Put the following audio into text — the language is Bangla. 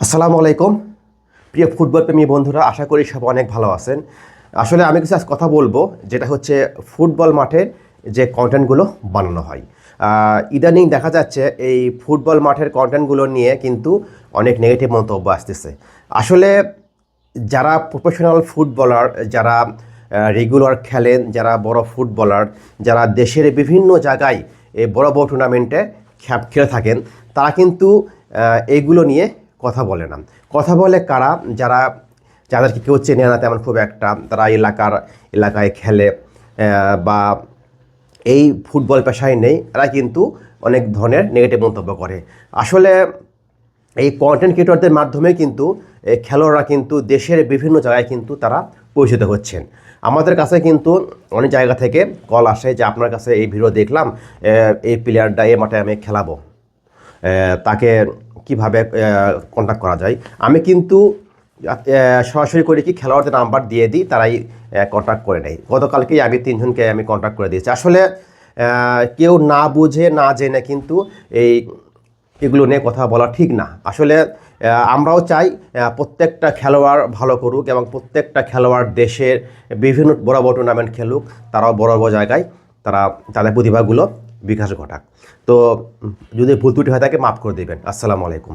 আসসালামু আলাইকুম প্রিয় ফুটবল প্রেমী বন্ধুরা, আশা করি সব অনেক ভালো আছেন। আসলে আমি কিছু আজ কথা বলবো, যেটা হচ্ছে ফুটবল মাঠের যে কন্টেন্টগুলো বানানো হয়। ইদানিং দেখা যাচ্ছে এই ফুটবল মাঠের কন্টেন্টগুলো নিয়ে কিন্তু অনেক নেগেটিভ মন্তব্য আসতেছে। আসলে যারা প্রফেশনাল ফুটবলার, যারা রেগুলার খেলেন, যারা বড় ফুটবলার, যারা দেশের বিভিন্ন জায়গায় এই বড় বড় টুর্নামেন্টে খেলে থাকেন, তারা কিন্তু এইগুলো নিয়ে কথা বলে না। কথা বলে কারা? যাদেরকে কেউ চেনে না তেমন খুব একটা, তারা এলাকায় খেলে বা এই ফুটবল পেশায় নেই, এরা কিন্তু অনেক ধরনের নেগেটিভ মন্তব্য করে। আসলে এই কন্টেন্ট ক্রিয়েটরদের মাধ্যমে কিন্তু খেলোয়াড়রা কিন্তু দেশের বিভিন্ন জায়গায় কিন্তু তারা পরিচিত হচ্ছেন। আমাদের কাছে কিন্তু অনেক জায়গা থেকে কল আসে যে আপনার কাছে এই ভিডিও দেখলাম, এই প্লেয়ারটা এই মাঠে আমি খেলাবো, তাকে কিভাবে কন্ট্যাক্ট করা যায়। আমি কিন্তু সরাসরি করে কি খেলোয়াড়দের নাম্বার দিয়ে দিই, তারাই কন্ট্যাক্ট করে নেয়। গতকালকেই আমি 3 জনকে আমি কন্ট্যাক্ট করে দিয়েছি। আসলে কেউ না বুঝে না জেনে কিন্তু এগুলো নিয়ে কথা বলা ঠিক না। আসলে আমরাও চাই প্রত্যেকটা খেলোয়াড় ভালো করুক এবং প্রত্যেকটা খেলোয়াড় দেশের বিভিন্ন বড় বড় টুর্নামেন্ট খেলুক, তারাও বড় বড় জায়গায় তারা তাদের প্রতিভাগুলো বিকাশ ঘটাক। তো যদি ভুল ত্রুটি হয়ে থাকে মাফ করে দেবেন। আসসালামু আলাইকুম।